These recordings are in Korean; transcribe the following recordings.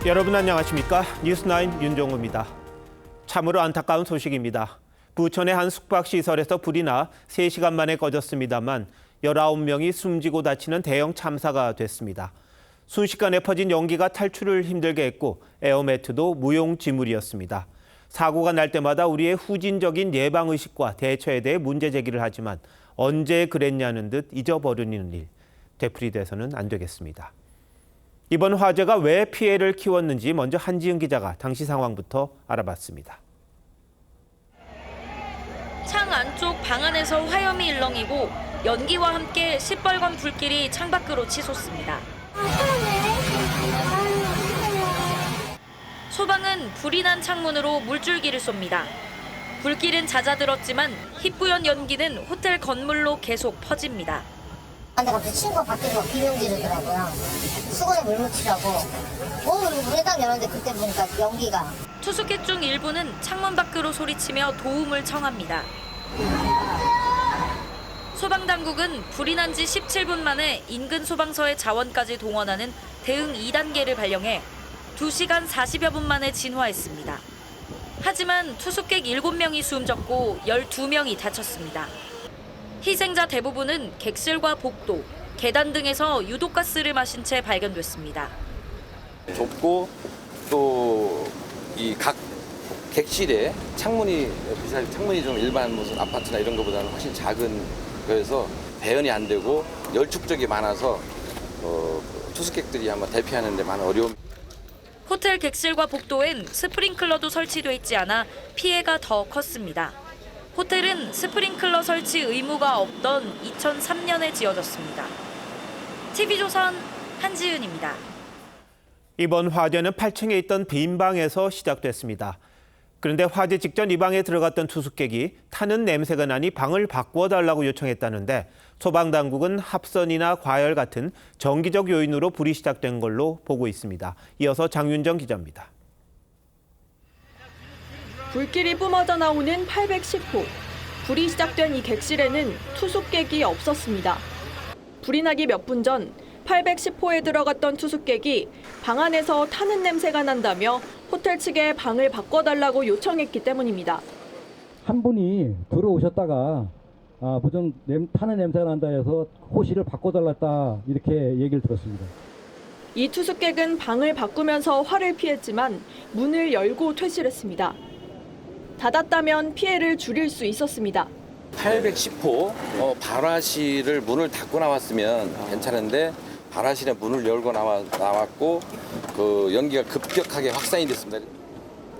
여러분 안녕하십니까? 뉴스9 윤종우입니다. 참으로 안타까운 소식입니다. 부천의 한 숙박시설에서 불이 나 3시간 만에 꺼졌습니다만 19명이 숨지고 다치는 대형 참사가 됐습니다. 순식간에 퍼진 연기가 탈출을 힘들게 했고 에어매트도 무용지물이었습니다. 사고가 날 때마다 우리의 후진적인 예방의식과 대처에 대해 문제 제기를 하지만 언제 그랬냐는 듯 잊어버리는 일, 되풀이돼서는 안 되겠습니다. 이번 화재가 왜 피해를 키웠는지 먼저 한지은 기자가 당시 상황부터 알아봤습니다. 창 안쪽 방 안에서 화염이 일렁이고 연기와 함께 시뻘건 불길이 창밖으로 치솟습니다. 소방은 불이 난 창문으로 물줄기를 쏩니다. 불길은 잦아들었지만 희뿌연 연기는 호텔 건물로 계속 퍼집니다. 근데 갑자기 친구가 밖에서 비명 지르더라고요. 수건에 물 묻히라고. 문에 딱 열었는데 그때 보니까 연기가. 투숙객 중 일부는 창문 밖으로 소리치며 도움을 청합니다. 소방당국은 불이 난 지 17분 만에 인근 소방서의 자원까지 동원하는 대응 2단계를 발령해 2시간 40여 분 만에 진화했습니다. 하지만 투숙객 7명이 숨졌고 12명이 다쳤습니다. 희생자 대부분은 객실과 복도, 계단 등에서 유독가스를 마신 채 발견됐습니다. 좁고 또 이 각 객실에 창문이 좀 일반 무슨 아파트나 이런 것보다는 훨씬 작은 거여서 배연이 안 되고 열축적이 많아서 투숙객들이 아마 대피하는 데 많은 어려움. 호텔 객실과 복도엔 스프링클러도 설치돼 있지 않아 피해가 더 컸습니다. 호텔은 스프링클러 설치 의무가 없던 2003년에 지어졌습니다. TV조선 한지은입니다. 이번 화재는 8층에 있던 빈 방에서 시작됐습니다. 그런데 화재 직전 이 방에 들어갔던 투숙객이 타는 냄새가 나니 방을 바꿔달라고 요청했다는데 소방당국은 합선이나 과열 같은 정기적 요인으로 불이 시작된 걸로 보고 있습니다. 이어서 장윤정 기자입니다. 불길이 뿜어져 나오는 810호. 불이 시작된 이 객실에는 투숙객이 없었습니다. 불이 나기 몇 분 전 810호에 들어갔던 투숙객이 방 안에서 타는 냄새가 난다며 호텔 측에 방을 바꿔달라고 요청했기 때문입니다. 한 분이 들어오셨다가 무슨 타는 냄새가 난다 해서 호실을 바꿔달랐다 이렇게 얘기를 들었습니다. 이 투숙객은 방을 바꾸면서 화를 피했지만 문을 열고 퇴실했습니다. 닫았다면 피해를 줄일 수 있었습니다. 810호 발화실을 문을 닫고 나왔으면 괜찮은데 발화실에 문을 열고 나왔고 그 연기가 급격하게 확산이 됐습니다.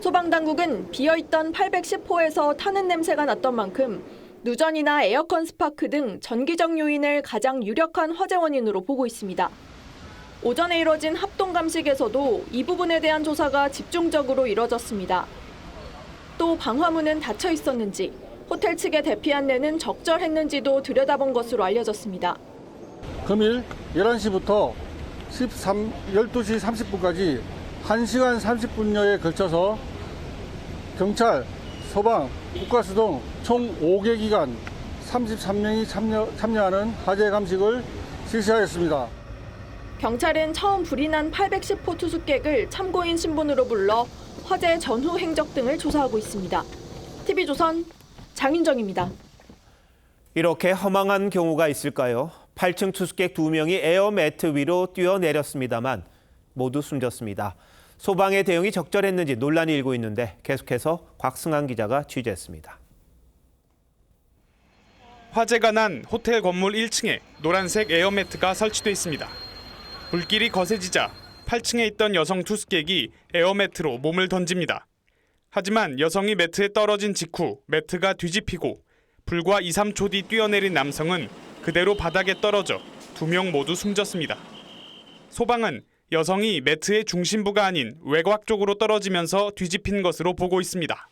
소방당국은 비어있던 810호에서 타는 냄새가 났던 만큼 누전이나 에어컨 스파크 등 전기적 요인을 가장 유력한 화재 원인으로 보고 있습니다. 오전에 이뤄진 합동감식에서도 이 부분에 대한 조사가 집중적으로 이뤄졌습니다. 또 방화문은 닫혀 있었는지, 호텔 측의 대피 안내는 적절했는지도 들여다본 것으로 알려졌습니다. 금일 11시부터 12시 30분까지 1시간 30분여에 걸쳐서 경찰, 소방, 국가수 등 총 5개 기관 33명이 참여하는 화재 감식을 실시하였습니다. 경찰은 처음 불이 난 810호 투숙객을 참고인 신분으로 불러 화재 전후 행적 등을 조사하고 있습니다. TV조선 장윤정입니다. 이렇게 허망한 경우가 있을까요? 8층 투숙객 2명이 에어매트 위로 뛰어내렸습니다만 모두 숨졌습니다. 소방의 대응이 적절했는지 논란이 일고 있는데 계속해서 곽승환 기자가 취재했습니다. 화재가 난 호텔 건물 1층에 노란색 에어매트가 설치돼 있습니다. 불길이 거세지자 8층에 있던 여성 투숙객이 에어매트로 몸을 던집니다. 하지만 여성이 매트에 떨어진 직후 매트가 뒤집히고 불과 2, 3초 뒤 뛰어내린 남성은 그대로 바닥에 떨어져 2명 모두 숨졌습니다. 소방은 여성이 매트의 중심부가 아닌 외곽 쪽으로 떨어지면서 뒤집힌 것으로 보고 있습니다.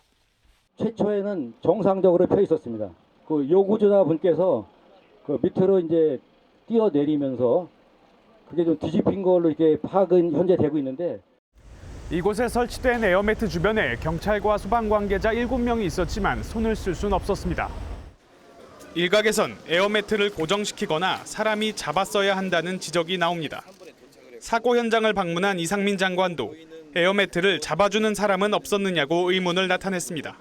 최초에는 정상적으로 펴 있었습니다. 그 요구조자분께서 그 밑으로 이제 뛰어내리면서 그게 좀 뒤집힌 걸로 이렇게 파악은 현재 되고 있는데. 이곳에 설치된 에어매트 주변에 경찰과 소방 관계자 7명이 있었지만 손을 쓸 수는 없었습니다. 일각에선 에어매트를 고정시키거나 사람이 잡았어야 한다는 지적이 나옵니다. 사고 현장을 방문한 이상민 장관도 에어매트를 잡아주는 사람은 없었느냐고 의문을 나타냈습니다.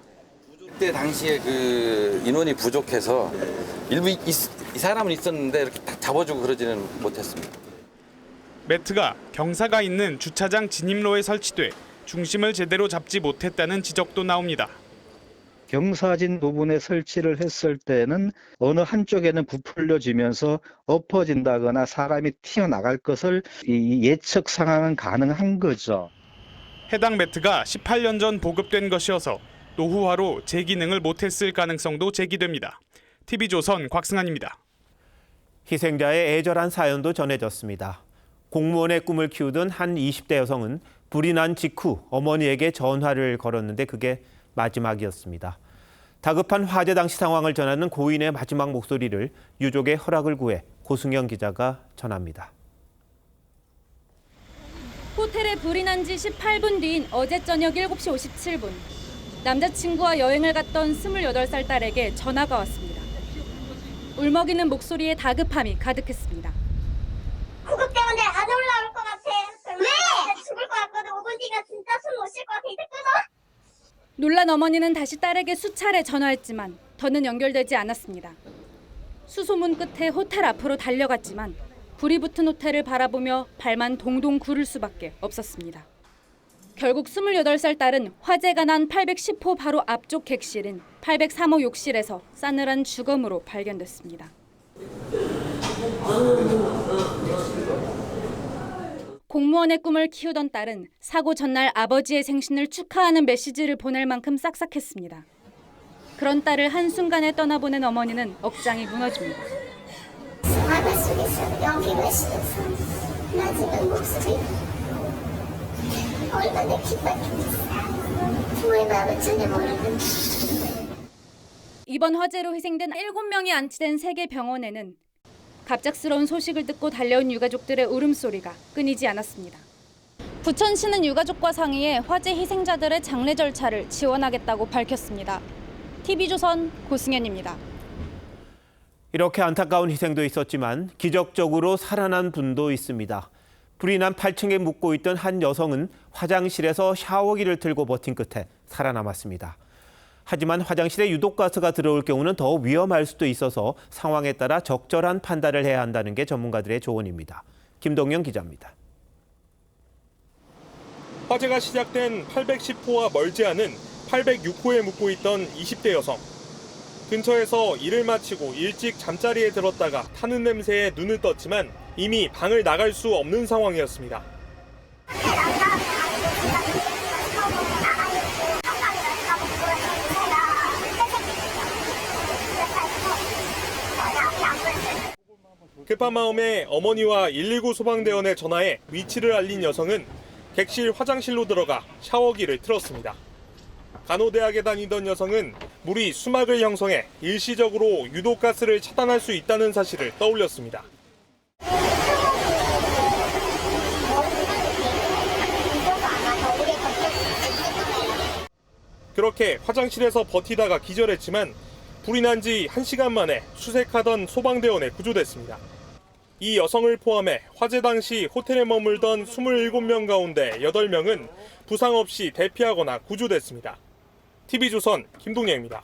그때 당시에 그 인원이 부족해서 일부 이 사람은 있었는데 이렇게 다 잡아주고 그러지는 못했습니다. 매트가 경사가 있는 주차장 진입로에 설치돼 중심을 제대로 잡지 못했다는 지적도 나옵니다. 경사진 부분에 설치를 했을 때는 어느 한쪽에는 부풀려지면서 엎어진다거나 사람이 튀어나갈 것을 예측 상황은 가능한 거죠. 해당 매트가 18년 전 보급된 것이어서 노후화로 재기능을 못했을 가능성도 제기됩니다. TV조선 곽승환입니다. 희생자의 애절한 사연도 전해졌습니다. 공무원의 꿈을 키우던 한 20대 여성은 불이 난 직후 어머니에게 전화를 걸었는데 그게 마지막이었습니다. 다급한 화재 당시 상황을 전하는 고인의 마지막 목소리를 유족의 허락을 구해 고승영 기자가 전합니다. 호텔에 불이 난 지 18분 뒤인 어제 저녁 7시 57분. 남자친구와 여행을 갔던 28살 딸에게 전화가 왔습니다. 울먹이는 목소리에 다급함이 가득했습니다. 구급 때문에 안 올라올 것 같아. 왜? 죽을 것 같거든. 5분 뒤면 진짜 숨 못 쉴 것 같아. 이제 끊어. 놀란 어머니는 다시 딸에게 수차례 전화했지만 더는 연결되지 않았습니다. 수소문 끝에 호텔 앞으로 달려갔지만 불이 붙은 호텔을 바라보며 발만 동동 구를 수밖에 없었습니다. 결국 28살 딸은 화재가 난 810호 바로 앞쪽 객실인 803호 욕실에서 싸늘한 주검으로 발견됐습니다. 공무원의 꿈을 키우던 딸은 사고 전날 아버지의 생신을 축하하는 메시지를 보낼 만큼 싹싹했습니다. 그런 딸을 한순간에 떠나보낸 어머니는 억장이 무너집니다. 바다 속에서 연기가 시면서 나 지금 목소리 얼마나 기뻤겠어. 부모의 마음을 전혀 모르는. 이번 화재로 희생된 7명이 안치된 세 개 병원에는 갑작스러운 소식을 듣고 달려온 유가족들의 울음소리가 끊이지 않았습니다. 부천시는 유가족과 상의해 화재 희생자들의 장례 절차를 지원하겠다고 밝혔습니다. TV조선 고승현입니다. 이렇게 안타까운 희생도 있었지만 기적적으로 살아난 분도 있습니다. 불이 난 8층에 묵고 있던 한 여성은 화장실에서 샤워기를 틀고 버틴 끝에 살아남았습니다. 하지만 화장실에 유독가스가 들어올 경우는 더 위험할 수도 있어서 상황에 따라 적절한 판단을 해야 한다는 게 전문가들의 조언입니다. 김동영 기자입니다. 화재가 시작된 810호와 멀지 않은 806호에 묵고 있던 20대 여성. 근처에서 일을 마치고 일찍 잠자리에 들었다가 타는 냄새에 눈을 떴지만 이미 방을 나갈 수 없는 상황이었습니다. 급한 마음에 어머니와 119 소방대원에 전화해 위치를 알린 여성은 객실 화장실로 들어가 샤워기를 틀었습니다. 간호대학에 다니던 여성은 물이 수막을 형성해 일시적으로 유독가스를 차단할 수 있다는 사실을 떠올렸습니다. 그렇게 화장실에서 버티다가 기절했지만 불이 난 지 1시간 만에 수색하던 소방대원에 구조됐습니다. 이 여성을 포함해 화재 당시 호텔에 머물던 27명 가운데 8명은 부상 없이 대피하거나 구조됐습니다. TV조선 김동영입니다.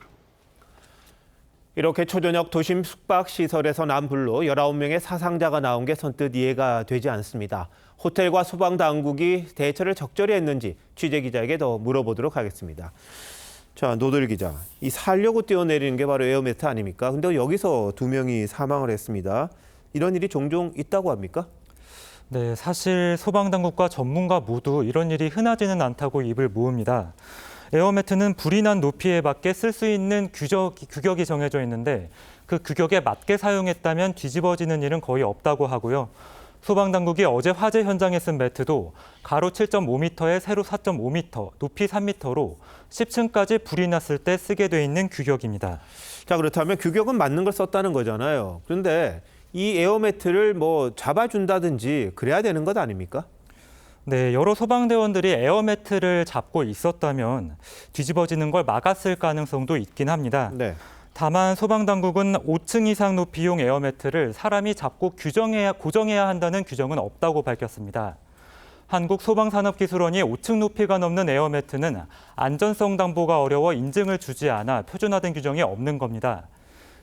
이렇게 초저녁 도심 숙박시설에서 난 불로 19명의 사상자가 나온 게 선뜻 이해가 되지 않습니다. 호텔과 소방당국이 대처를 적절히 했는지 취재기자에게 더 물어보도록 하겠습니다. 자, 노들 기자, 이 살려고 뛰어내리는 게 바로 에어매트 아닙니까? 근데 여기서 2명이 사망을 했습니다. 이런 일이 종종 있다고 합니까? 네, 사실 소방당국과 전문가 모두 이런 일이 흔하지는 않다고 입을 모읍니다. 에어매트는 불이 난 높이에 맞게 쓸 수 있는 규격이 정해져 있는데 그 규격에 맞게 사용했다면 뒤집어지는 일은 거의 없다고 하고요. 소방당국이 어제 화재 현장에 쓴 매트도 가로 7.5m에 세로 4.5m, 높이 3m로 10층까지 불이 났을 때 쓰게 돼 있는 규격입니다. 자, 그렇다면 규격은 맞는 걸 썼다는 거잖아요. 그런데 이 에어매트를 잡아준다든지 그래야 되는 것 아닙니까? 네, 여러 소방대원들이 에어매트를 잡고 있었다면 뒤집어지는 걸 막았을 가능성도 있긴 합니다. 네. 다만 소방당국은 5층 이상 높이용 에어매트를 사람이 잡고 고정해야 한다는 규정은 없다고 밝혔습니다. 한국소방산업기술원이 5층 높이가 넘는 에어매트는 안전성 담보가 어려워 인증을 주지 않아 표준화된 규정이 없는 겁니다.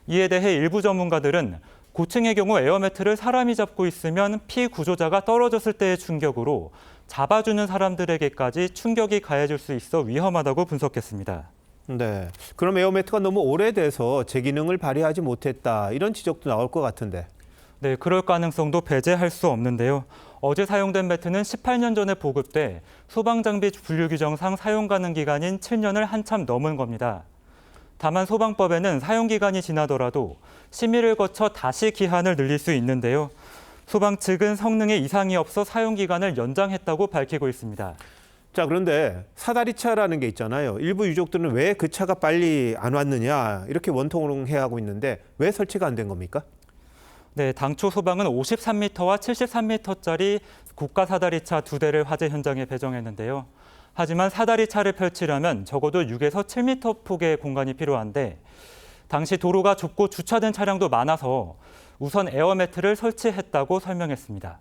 이에 대해 일부 전문가들은 고층의 경우 에어매트를 사람이 잡고 있으면 피구조자가 떨어졌을 때의 충격으로 잡아주는 사람들에게까지 충격이 가해질 수 있어 위험하다고 분석했습니다. 네, 그럼 에어매트가 너무 오래돼서 제 기능을 발휘하지 못했다 이런 지적도 나올 것 같은데. 네, 그럴 가능성도 배제할 수 없는데요. 어제 사용된 매트는 18년 전에 보급돼 소방장비 분류규정상 사용 가능 기간인 7년을 한참 넘은 겁니다. 다만 소방법에는 사용기간이 지나더라도 심의를 거쳐 다시 기한을 늘릴 수 있는데요. 소방 측은 성능에 이상이 없어 사용기간을 연장했다고 밝히고 있습니다. 자, 그런데 사다리차라는 게 있잖아요. 일부 유족들은 왜 그 차가 빨리 안 왔느냐 이렇게 원통해하고 있는데 왜 설치가 안 된 겁니까? 네, 당초 소방은 53m와 73m짜리 고가 사다리차 2대를 화재 현장에 배정했는데요. 하지만 사다리차를 펼치려면 적어도 6에서 7m 폭의 공간이 필요한데 당시 도로가 좁고 주차된 차량도 많아서 우선 에어매트를 설치했다고 설명했습니다.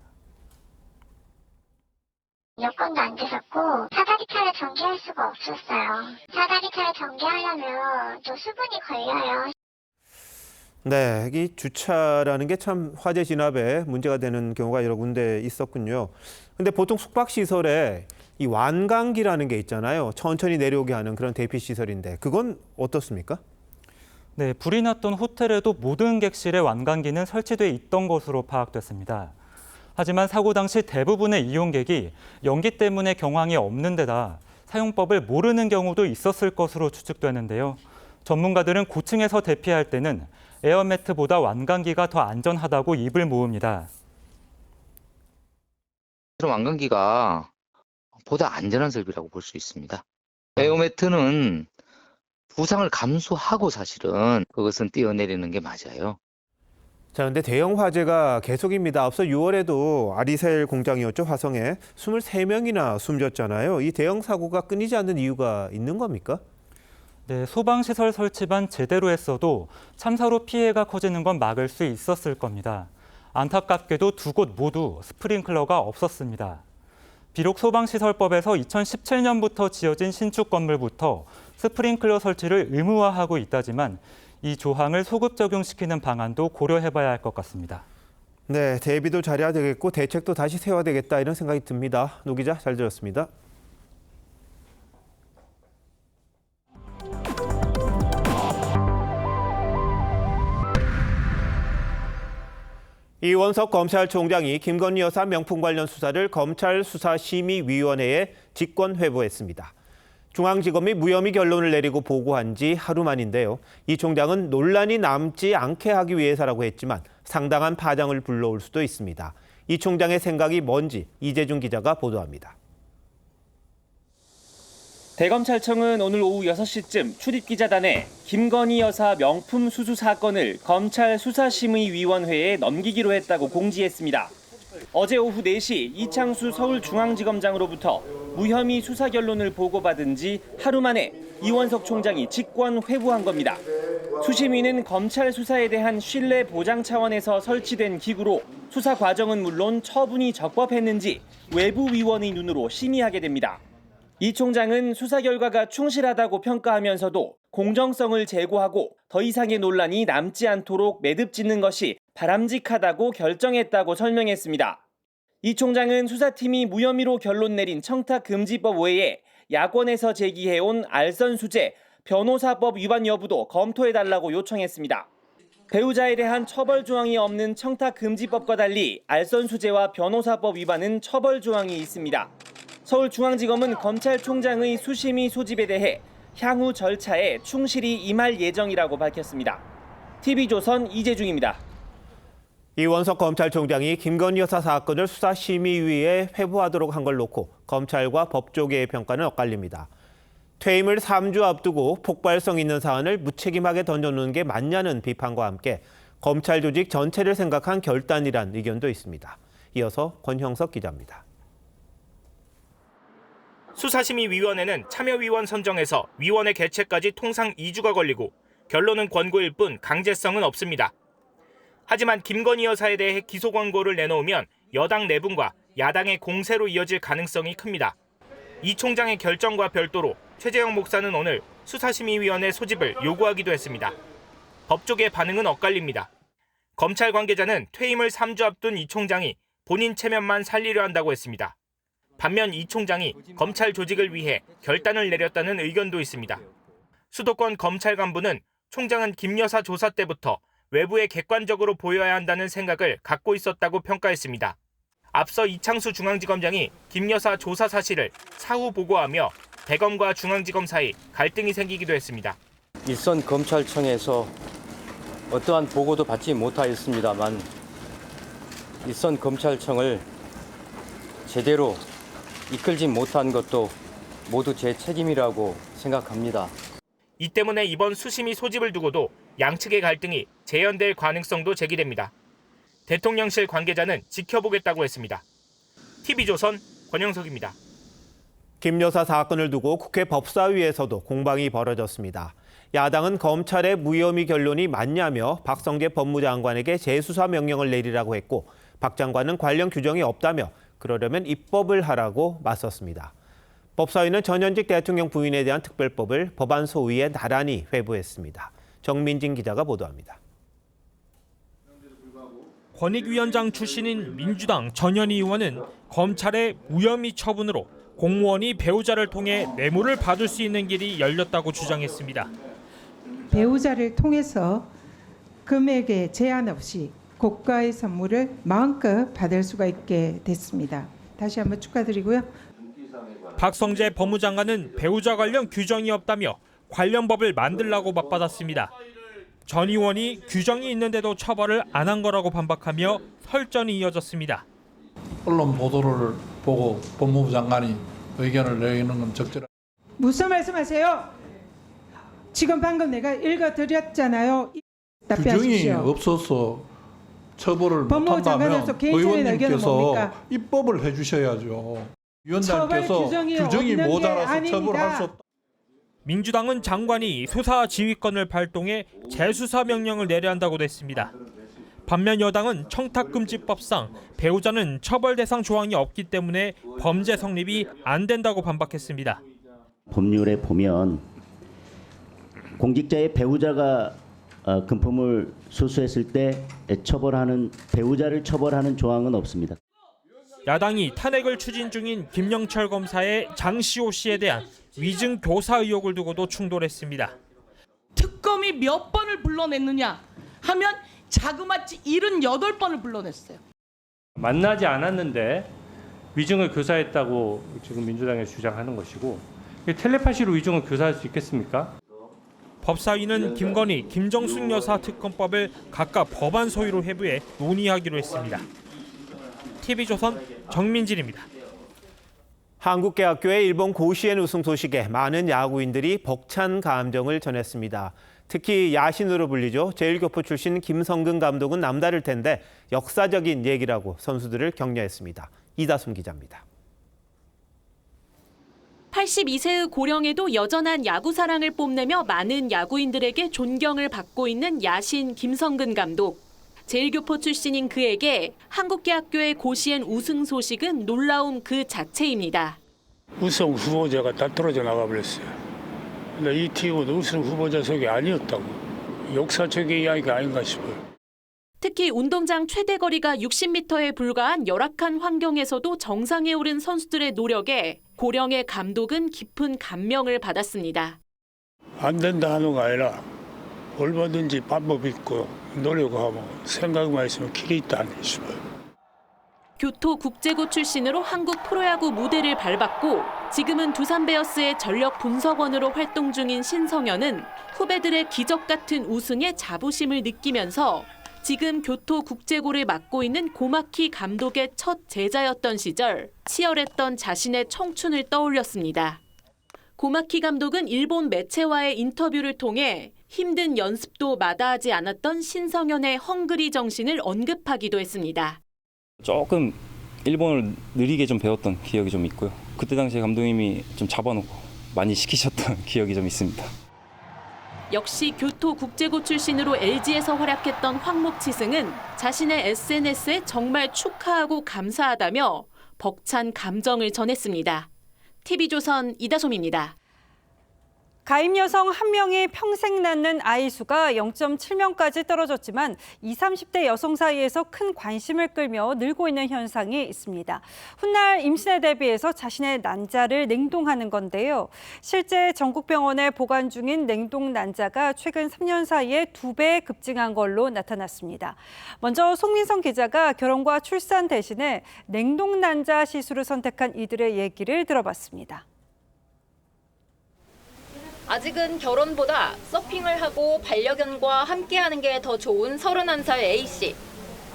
여건도 안 되셨고 사다리차를 전개할 수가 없었어요. 사다리차를 전개하려면 또 수분이 걸려요. 네, 이 주차라는 게 참 화재 진압에 문제가 되는 경우가 여러 군데 있었군요. 근데 보통 숙박시설에 이 완강기라는 게 있잖아요. 천천히 내려오게 하는 그런 대피시설인데 그건 어떻습니까? 네, 불이 났던 호텔에도 모든 객실에 완강기는 설치돼 있던 것으로 파악됐습니다. 하지만 사고 당시 대부분의 이용객이 연기 때문에 경황이 없는 데다 사용법을 모르는 경우도 있었을 것으로 추측되는데요. 전문가들은 고층에서 대피할 때는 에어매트보다 완강기가 더 안전하다고 입을 모읍니다. 완강기가 보다 안전한 설비라고 볼 수 있습니다. 에어매트는 부상을 감수하고 사실은 그것은 띄어내리는 게 맞아요. 자, 근데 대형 화재가 계속입니다. 앞서 6월에도 아리셀 공장이었죠, 화성에 23명이나 숨졌잖아요. 이 대형 사고가 끊이지 않는 이유가 있는 겁니까? 네, 소방시설 설치만 제대로 했어도 참사로 피해가 커지는 건 막을 수 있었을 겁니다. 안타깝게도 두 곳 모두 스프링클러가 없었습니다. 비록 소방시설법에서 2017년부터 지어진 신축 건물부터 스프링클러 설치를 의무화하고 있다지만 이 조항을 소급 적용시키는 방안도 고려해봐야 할 것 같습니다. 네, 대비도 잘해야 되겠고 대책도 다시 세워야 되겠다 이런 생각이 듭니다. 노 기자, 잘 들었습니다. 이원석 검찰총장이 김건희 여사 명품 관련 수사를 검찰 수사심의위원회에 직권 회부했습니다. 중앙지검이 무혐의 결론을 내리고 보고한 지 하루 만인데요. 이 총장은 논란이 남지 않게 하기 위해서라고 했지만 상당한 파장을 불러올 수도 있습니다. 이 총장의 생각이 뭔지 이재준 기자가 보도합니다. 대검찰청은 오늘 오후 6시쯤 출입기자단에 김건희 여사 명품 수수 사건을 검찰 수사심의위원회에 넘기기로 했다고 공지했습니다. 어제 오후 4시 이창수 서울중앙지검장으로부터 무혐의 수사 결론을 보고받은 지 하루 만에 이원석 총장이 직권 회부한 겁니다. 수심위는 검찰 수사에 대한 신뢰 보장 차원에서 설치된 기구로 수사 과정은 물론 처분이 적법했는지 외부 위원의 눈으로 심의하게 됩니다. 이 총장은 수사 결과가 충실하다고 평가하면서도 공정성을 제고하고 더 이상의 논란이 남지 않도록 매듭 짓는 것이 바람직하다고 결정했다고 설명했습니다. 이 총장은 수사팀이 무혐의로 결론 내린 청탁금지법 외에 야권에서 제기해온 알선수재, 변호사법 위반 여부도 검토해달라고 요청했습니다. 배우자에 대한 처벌 조항이 없는 청탁금지법과 달리 알선수재와 변호사법 위반은 처벌 조항이 있습니다. 서울중앙지검은 검찰총장의 수심위 소집에 대해 향후 절차에 충실히 임할 예정이라고 밝혔습니다. TV조선 이재중입니다. 이원석 검찰총장이 김건희 여사 사건을 수사심의위에 회부하도록 한 걸 놓고 검찰과 법조계의 평가는 엇갈립니다. 퇴임을 3주 앞두고 폭발성 있는 사안을 무책임하게 던져놓는 게 맞냐는 비판과 함께 검찰 조직 전체를 생각한 결단이란 의견도 있습니다. 이어서 권형석 기자입니다. 수사심의위원회는 참여위원 선정에서 위원회 개최까지 통상 2주가 걸리고 결론은 권고일 뿐 강제성은 없습니다. 하지만 김건희 여사에 대해 기소 권고를 내놓으면 여당 내분과 야당의 공세로 이어질 가능성이 큽니다. 이 총장의 결정과 별도로 최재형 목사는 오늘 수사심의위원회 소집을 요구하기도 했습니다. 법조계 반응은 엇갈립니다. 검찰 관계자는 퇴임을 3주 앞둔 이 총장이 본인 체면만 살리려 한다고 했습니다. 반면 이 총장이 검찰 조직을 위해 결단을 내렸다는 의견도 있습니다. 수도권 검찰 간부는 총장은 김 여사 조사 때부터 외부에 객관적으로 보여야 한다는 생각을 갖고 있었다고 평가했습니다. 앞서 이창수 중앙지검장이 김 여사 조사 사실을 사후 보고하며 대검과 중앙지검 사이 갈등이 생기기도 했습니다. 일선 검찰청에서 어떠한 보고도 받지 못하였습니다만 일선 검찰청을 제대로 이끌지 못한 것도 모두 제 책임이라고 생각합니다. 이 때문에 이번 수심위 소집을 두고도 양측의 갈등이 재연될 가능성도 제기됩니다. 대통령실 관계자는 지켜보겠다고 했습니다. TV조선 권영석입니다. 김 여사 사건을 두고 국회 법사위에서도 공방이 벌어졌습니다. 야당은 검찰의 무혐의 결론이 맞냐며 박성재 법무장관에게 재수사 명령을 내리라고 했고 박 장관은 관련 규정이 없다며 그러려면 입법을 하라고 맞섰습니다. 법사위는 전현직 대통령 부인에 대한 특별법을 법안 소위에 나란히 회부했습니다. 정민진 기자가 보도합니다. 권익위원장 출신인 민주당 전현희 의원은 검찰의 무혐의 처분으로 공무원이 배우자를 통해 뇌물을 받을 수 있는 길이 열렸다고 주장했습니다. 배우자를 통해서 금액에 제한 없이 고가의 선물을 마음껏 받을 수가 있게 됐습니다. 다시 한번 축하드리고요. 박성재 법무장관은 배우자 관련 규정이 없다며 관련 법을 만들라고 맞받았습니다. 전 의원이 규정이 있는데도 처벌을 안 한 거라고 반박하며 설전이 이어졌습니다. 언론 보도를 보고 법무부 장관이 의견을 내리는 건 적절하다. 무슨 말씀하세요? 지금 방금 내가 읽어드렸잖아요. 규정이 답변하십시오. 없어서 처벌을 법무부 못한다면 장관으로서 개인적인 의견은 의원님께서 뭡니까? 입법을 해주셔야죠. 처벌 위원장께서 규정이 규정이 없는 게 모자라서 처벌할 수 없다. 민주당은 장관이 수사 지휘권을 발동해 재수사 명령을 내려야 한다고 냈습니다. 반면 여당은 청탁금지법상 배우자는 처벌 대상 조항이 없기 때문에 범죄 성립이 안 된다고 반박했습니다. 법률에 보면 공직자의 배우자가 금품을 수수했을 때 배우자를 처벌하는 조항은 없습니다. 야당이 탄핵을 추진 중인 김영철 검사의 장시호 씨에 대한 위증 교사 의혹을 두고도 충돌했습니다. 특검이 몇 번을 불러냈느냐 하면 자그마치 78번을 불러냈어요. 만나지 않았는데 위증을 교사했다고 지금 민주당에서 주장하는 것이고 텔레파시로 위증을 교사할 수 있겠습니까? 법사위는 김건희, 김정숙 여사 특검법을 각각 법안 소위로 회부해 논의하기로 했습니다. TV조선 정민진입니다. 한국계학교의 일본 고시엔 우승 소식에 많은 야구인들이 벅찬 감정을 전했습니다. 특히 야신으로 불리죠. 제일교포 출신 김성근 감독은 남다를 텐데 역사적인 얘기라고 선수들을 격려했습니다. 이다솜 기자입니다. 82세의 고령에도 여전한 야구 사랑을 뽐내며 많은 야구인들에게 존경을 받고 있는 야신 김성근 감독. 제일교포 출신인 그에게 한국계학교의 고시엔 우승 소식은 놀라움 그 자체입니다. 우승 후보자가 다 떨어져 나가버렸어요. 근데 이 팀은 우승 후보자 속이 아니었다고. 역사적인 이야기가 아닌가 싶어요. 특히 운동장 최대 거리가 60m에 불과한 열악한 환경에서도 정상에 오른 선수들의 노력에 고령의 감독은 깊은 감명을 받았습니다. 안 된다 하는 거 아니라 얼마든지 방법 있고 노력하고 생각만 있으면 길이 있다 싶어요. 교토국제고 출신으로 한국 프로야구 무대를 밟았고 지금은 두산 베어스의 전력 분석원으로 활동 중인 신성현은 후배들의 기적 같은 우승에 자부심을 느끼면서 지금 교토국제고를 맡고 있는 고마키 감독의 첫 제자였던 시절 치열했던 자신의 청춘을 떠올렸습니다. 고마키 감독은 일본 매체와의 인터뷰를 통해 힘든 연습도 마다하지 않았던 신성현의 헝그리 정신을 언급하기도 했습니다. 조금 일본을 느리게 좀 배웠던 기억이 좀 있고요. 그때 당시에 감독님이 좀 잡아놓고 많이 시키셨던 기억이 좀 있습니다. 역시 교토국제고 출신으로 LG에서 활약했던 황목치승은 자신의 SNS에 정말 축하하고 감사하다며 벅찬 감정을 전했습니다. TV조선 이다솜입니다. 가임 여성 1명이 평생 낳는 아이 수가 0.7명까지 떨어졌지만 20, 30대 여성 사이에서 큰 관심을 끌며 늘고 있는 현상이 있습니다. 훗날 임신에 대비해서 자신의 난자를 냉동하는 건데요. 실제 전국 병원에 보관 중인 냉동 난자가 최근 3년 사이에 2배 급증한 걸로 나타났습니다. 먼저 송민성 기자가 결혼과 출산 대신에 냉동 난자 시술을 선택한 이들의 얘기를 들어봤습니다. 아직은 결혼보다 서핑을 하고 반려견과 함께하는 게 더 좋은 31살 A씨.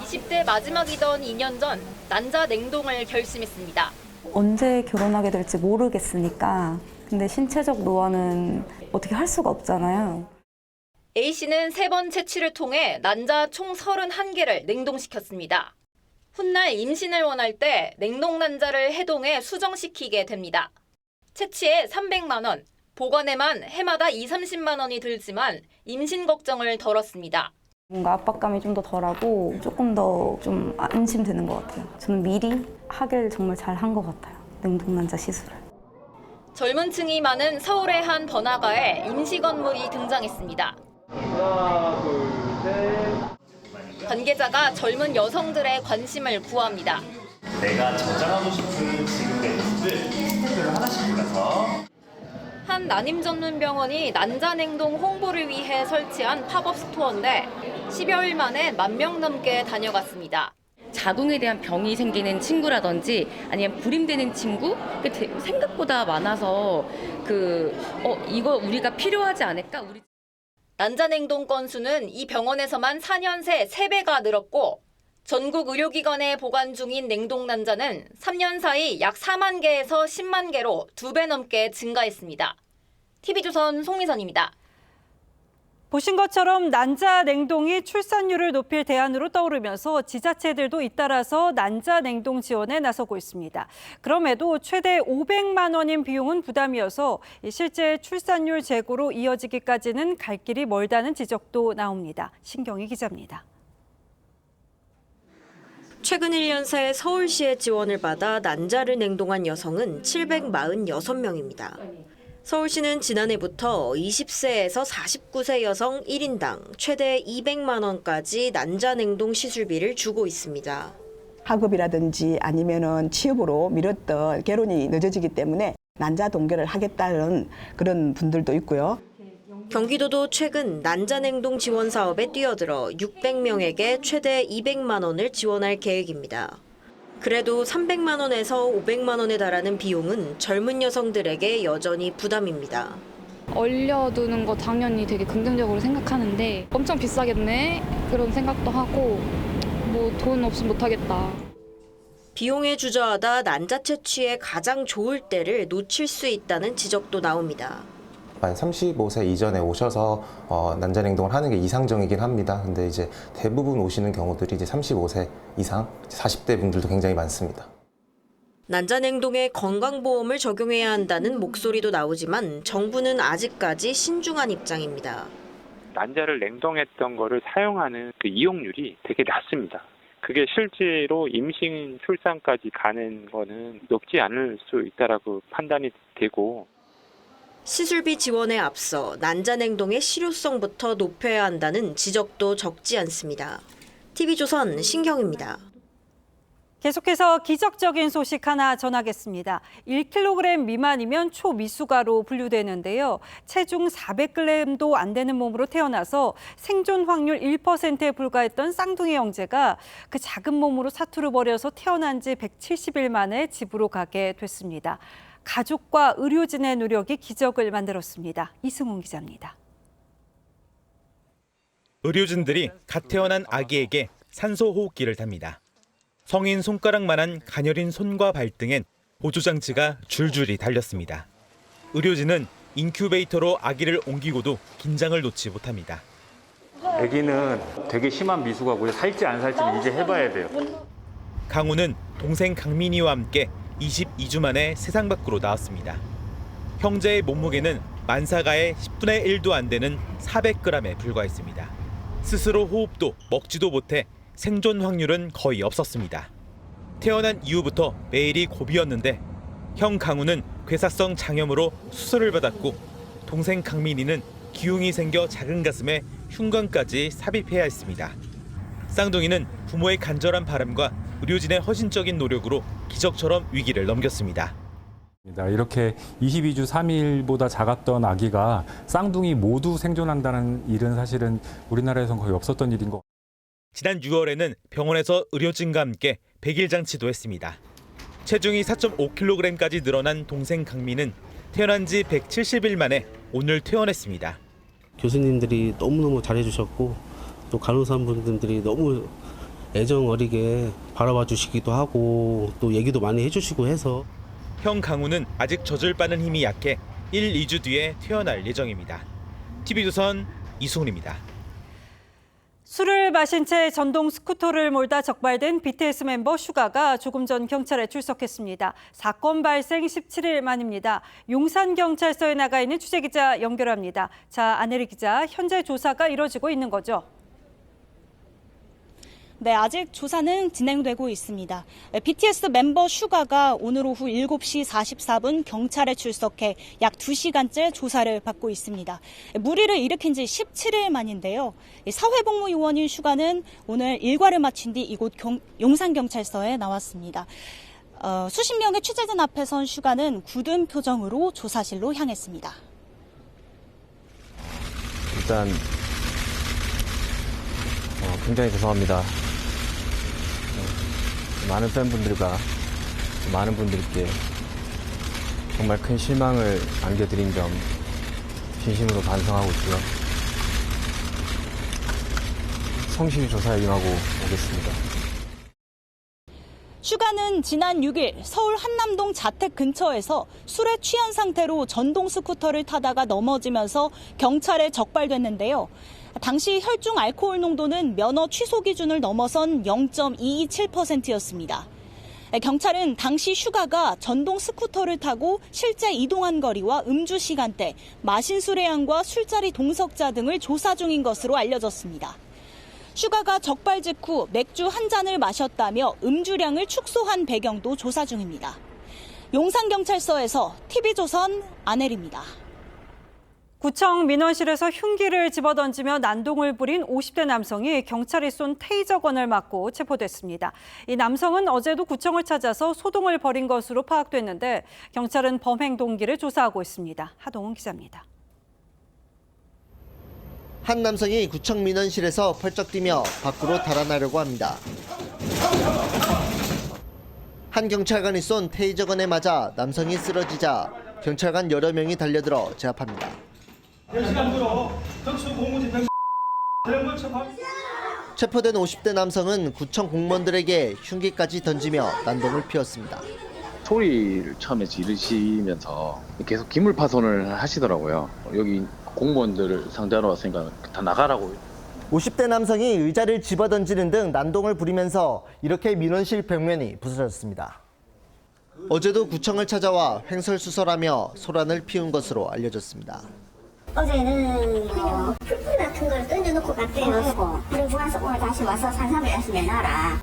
20대 마지막이던 2년 전 난자 냉동을 결심했습니다. 언제 결혼하게 될지 모르겠으니까. 근데 신체적 노화는 어떻게 할 수가 없잖아요. A씨는 3번 채취를 통해 난자 총 31개를 냉동시켰습니다. 훗날 임신을 원할 때 냉동 난자를 해동해 수정시키게 됩니다. 채취에 300만 원. 보관에만 해마다 2, 30만 원이 들지만 임신 걱정을 덜었습니다. 뭔가 압박감이 좀 더 덜하고 조금 더 좀 안심되는 것 같아요. 저는 미리 하길 정말 잘 한 것 같아요. 냉동난자 시술을. 젊은 층이 많은 서울의 한 번화가에 임시 건물이 등장했습니다. 하나, 둘, 셋. 관계자가 젊은 여성들의 관심을 구합니다. 내가 저장하고 싶은 지금의 모습을 스태프를 하나씩 골라서 한 난임 전문 병원이 난자 냉동 홍보를 위해 설치한 팝업 스토어인데 10여일 만에 10,000명 넘게 다녀갔습니다. 자궁에 대한 병이 생기는 친구라든지 아니면 불임되는 친구 생각보다 많아서 이거 우리가 필요하지 않을까? 난자 냉동 건수는 이 병원에서만 4년 새 3배가 늘었고 전국 의료기관에 보관 중인 냉동 난자는 3년 사이 약 4만 개에서 10만 개로 2배 넘게 증가했습니다. TV조선 송미선입니다. 보신 것처럼 난자 냉동이 출산율을 높일 대안으로 떠오르면서 지자체들도 잇따라서 난자 냉동 지원에 나서고 있습니다. 그럼에도 최대 500만 원인 비용은 부담이어서 실제 출산율 제고로 이어지기까지는 갈 길이 멀다는 지적도 나옵니다. 신경희 기자입니다. 최근 1년 새 서울시의 지원을 받아 난자를 냉동한 여성은 746명입니다. 서울시는 지난해부터 20세에서 49세 여성 1인당 최대 200만 원까지 난자 냉동 시술비를 주고 있습니다. 학업이라든지 아니면은 취업으로 미뤘던 결혼이 늦어지기 때문에 난자 동결을 하겠다는 그런 분들도 있고요. 경기도도 최근 난자 냉동 지원 사업에 뛰어들어 600명에게 최대 200만 원을 지원할 계획입니다. 그래도 300만 원에서 500만 원에 달하는 비용은 젊은 여성들에게 여전히 부담입니다. 얼려두는 거 당연히 되게 긍정적으로 생각하는데 엄청 비싸겠네 그런 생각도 하고 뭐 돈 없으면 못하겠다. 비용에 주저하다 난자 채취에 가장 좋을 때를 놓칠 수 있다는 지적도 나옵니다. 만 35세 이전에 오셔서 난자 냉동을 하는 게 이상적이긴 합니다. 근데 이제 대부분 오시는 경우들이 이제 35세 이상, 40대 분들도 굉장히 많습니다. 난자 냉동에 건강보험을 적용해야 한다는 목소리도 나오지만 정부는 아직까지 신중한 입장입니다. 난자를 냉동했던 거를 사용하는 그 이용률이 되게 낮습니다. 그게 실제로 임신 출산까지 가는 거는 높지 않을 수 있다라고 판단이 되고 시술비 지원에 앞서 난자 냉동의 실효성부터 높여야 한다는 지적도 적지 않습니다. TV조선 신경입니다. 계속해서 기적적인 소식 하나 전하겠습니다. 1kg 미만이면 초미수가로 분류되는데요. 체중 400g도 안 되는 몸으로 태어나서 생존 확률 1%에 불과했던 쌍둥이 형제가 그 작은 몸으로 사투를 벌여서 태어난 지 170일 만에 집으로 가게 됐습니다. 가족과 의료진의 노력이 기적을 만들었습니다. 이승훈 기자입니다. 의료진들이 갓 태어난 아기에게 산소 호흡기를 답니다. 성인 손가락만한 가녀린 손과 발등엔 보조장치가 줄줄이 달렸습니다. 의료진은 인큐베이터로 아기를 옮기고도 긴장을 놓지 못합니다. 아기는 되게 심한 미숙아고요. 살지 안 살지는 이제 해봐야 돼요. 강우는 동생 강민이와 함께 22주 만에 세상 밖으로 나왔습니다. 형제의 몸무게는 만사가의 10분의 1도 안 되는 400g에 불과했습니다. 스스로 호흡도 먹지도 못해 생존 확률은 거의 없었습니다. 태어난 이후부터 매일이 고비였는데 형 강우는 괴사성 장염으로 수술을 받았고 동생 강민이는 기흉이 생겨 작은 가슴에 흉관까지 삽입해야 했습니다. 쌍둥이는 부모의 간절한 바람과 의료진의 허심적인 노력으로 기적처럼 위기를 넘겼습니다. 이렇게 22주 3일보다 작았던 아기가 쌍둥이 모두 생존한다는 일은 사실은 우리나라에선 거의 없었던 일인 것 같아요. 지난 6월에는 병원에서 의료진과 함께 100일 장치도 했습니다. 체중이 4.5kg까지 늘어난 동생 강민은 태어난 지 170일 만에 오늘 퇴원했습니다. 교수님들이 너무너무 잘해주셨고 또 간호사분들이 너무 애정 어리게 바라봐 주시기도 하고 또 얘기도 많이 해주시고 해서 형 강우는 아직 젖을 빠는 힘이 약해 1, 2주 뒤에 퇴원할 예정입니다. TV조선 이승훈입니다. 술을 마신 채 전동 스쿠터를 몰다 적발된 BTS 멤버 슈가가 조금 전 경찰에 출석했습니다. 사건 발생 17일 만입니다. 용산경찰서에 나가 있는 취재기자 연결합니다. 자, 안혜리 기자, 현재 조사가 이뤄지고 있는 거죠? 네, 아직 조사는 진행되고 있습니다. BTS 멤버 슈가가 오늘 오후 7시 44분 경찰에 출석해 약 2시간째 조사를 받고 있습니다. 무리를 일으킨 지 17일 만인데요. 사회복무요원인 슈가는 오늘 일과를 마친 뒤 이곳 용산경찰서에 나왔습니다. 수십 명의 취재진 앞에 선 슈가는 굳은 표정으로 조사실로 향했습니다. 일단 굉장히 죄송합니다. 많은 팬분들과 많은 분들께 정말 큰 실망을 안겨드린 점 진심으로 반성하고 있고요. 성실히 조사에 임하고 오겠습니다. 슈가는 지난 6일 서울 한남동 자택 근처에서 술에 취한 상태로 전동 스쿠터를 타다가 넘어지면서 경찰에 적발됐는데요. 당시 혈중 알코올 농도는 면허 취소 기준을 넘어선 0.227%였습니다. 경찰은 당시 슈가가 전동 스쿠터를 타고 실제 이동한 거리와 음주 시간대, 마신 술의 양과 술자리 동석자 등을 조사 중인 것으로 알려졌습니다. 슈가가 적발 직후 맥주 한 잔을 마셨다며 음주량을 축소한 배경도 조사 중입니다. 용산경찰서에서 TV조선 안혜리입니다. 구청 민원실에서 흉기를 집어던지며 난동을 부린 50대 남성이 경찰이 쏜 테이저건을 맞고 체포됐습니다. 이 남성은 어제도 구청을 찾아서 소동을 벌인 것으로 파악됐는데 경찰은 범행 동기를 조사하고 있습니다. 하동훈 기자입니다. 한 남성이 구청 민원실에서 펄쩍 뛰며 밖으로 달아나려고 합니다. 한 경찰관이 쏜 테이저건에 맞아 남성이 쓰러지자 경찰관 여러 명이 달려들어 제압합니다. 체포된 50대 남성은 구청 공무원들에게 흉기까지 던지며 난동을 피웠습니다. 소리를 처음에 지르시면서 계속 기물 파손을 하시더라고요. 여기 공무원들을 상대하러 왔으니까 다 나가라고. 50대 남성이 의자를 집어던지는 등 난동을 부리면서 이렇게 민원실 벽면이 부서졌습니다. 어제도 구청을 찾아와 횡설수설하며 소란을 피운 것으로 알려졌습니다. 어제는 풀풀 같은 걸 던져놓고 갔대요. 그리고 와서 오늘 다시 와서 산삼을 다시 내놔라.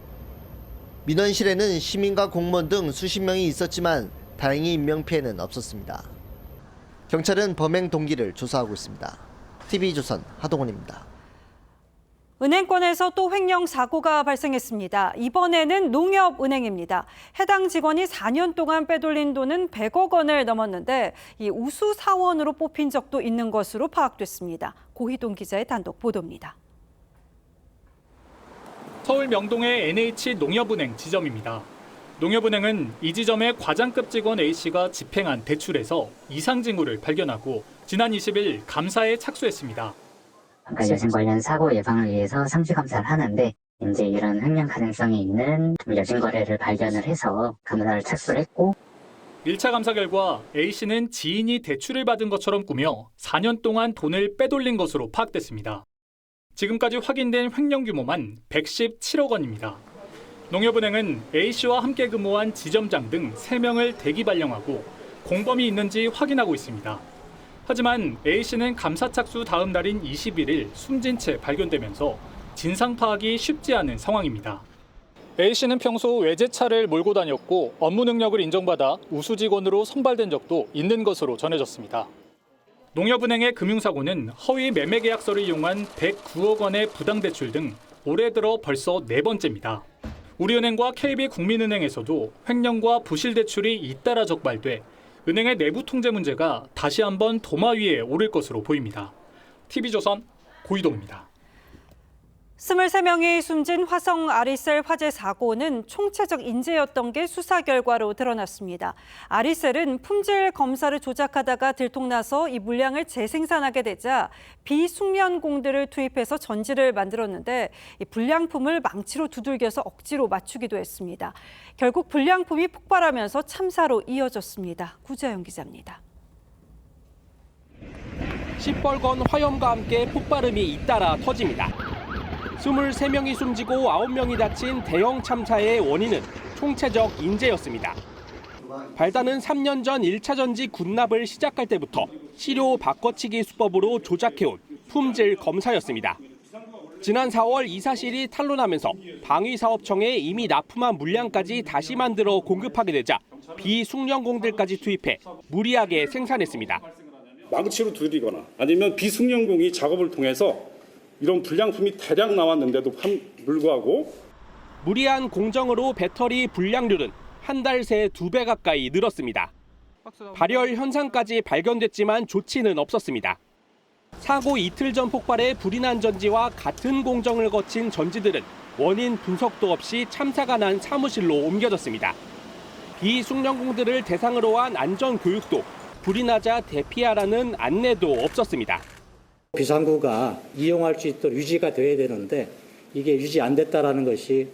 민원실에는 시민과 공무원 등 수십 명이 있었지만 다행히 인명피해는 없었습니다. 경찰은 범행 동기를 조사하고 있습니다. TV조선 하동훈입니다. 은행권에서 또 횡령 사고가 발생했습니다. 이번에는 농협은행입니다. 해당 직원이 4년 동안 빼돌린 돈은 100억 원을 넘었는데 이 우수 사원으로 뽑힌 적도 있는 것으로 파악됐습니다. 고희동 기자의 단독 보도입니다. 서울 명동의 NH 농협은행 지점입니다. 농협은행은 이 지점의 과장급 직원 A씨가 집행한 대출에서 이상 징후를 발견하고 지난 20일 감사에 착수했습니다. 여신 관련 사고 예방을 위해서 상시 감사를 하는데 이제 이런 횡령 가능성이 있는 여신 거래를 발견을 해서 감사를 착수를 했고 1차 감사 결과 A씨는 지인이 대출을 받은 것처럼 꾸며 4년 동안 돈을 빼돌린 것으로 파악됐습니다. 지금까지 확인된 횡령 규모만 117억 원입니다. 농협은행은 A씨와 함께 근무한 지점장 등 3명을 대기 발령하고 공범이 있는지 확인하고 있습니다. 하지만 A씨는 감사 착수 다음 날인 21일 숨진 채 발견되면서 진상 파악이 쉽지 않은 상황입니다. A씨는 평소 외제차를 몰고 다녔고 업무 능력을 인정받아 우수 직원으로 선발된 적도 있는 것으로 전해졌습니다. 농협은행의 금융사고는 허위 매매 계약서를 이용한 109억 원의 부당대출 등 올해 들어 벌써 4번째입니다. 우리은행과 KB국민은행에서도 횡령과 부실대출이 잇따라 적발돼 은행의 내부 통제 문제가 다시 한번 도마 위에 오를 것으로 보입니다. TV조선 고이동입니다. 23명이 숨진 화성 아리셀 화재 사고는 총체적 인재였던 게 수사 결과로 드러났습니다. 아리셀은 품질 검사를 조작하다가 들통나서 이 물량을 재생산하게 되자 비숙련공들을 투입해서 전지를 만들었는데 이 불량품을 망치로 두들겨서 억지로 맞추기도 했습니다. 결국 불량품이 폭발하면서 참사로 이어졌습니다. 구자영 기자입니다. 시뻘건 화염과 함께 폭발음이 잇따라 터집니다. 23명이 숨지고 9명이 다친 대형 참사의 원인은 총체적 인재였습니다. 발단은 3년 전 1차 전지 군납을 시작할 때부터 시료 바꿔치기 수법으로 조작해온 품질 검사였습니다. 지난 4월 이 사실이 탄로나면서 방위사업청에 이미 납품한 물량까지 다시 만들어 공급하게 되자 비숙련공들까지 투입해 무리하게 생산했습니다. 망치로 두드리거나 아니면 비숙련공이 작업을 통해서 이런 불량품이 대량 나왔는데도 불구하고 무리한 공정으로 배터리 불량률은 한 달 새 2배 가까이 늘었습니다. 발열 현상까지 발견됐지만 조치는 없었습니다. 사고 이틀 전 폭발에 불이 난 전지와 같은 공정을 거친 전지들은 원인 분석도 없이 참사가 난 사무실로 옮겨졌습니다. 비숙련공들을 대상으로 한 안전교육도 불이 나자 대피하라는 안내도 없었습니다. 비상구가 이용할 수 있도록 유지가 돼야 되는데 이게 유지 안 됐다라는 것이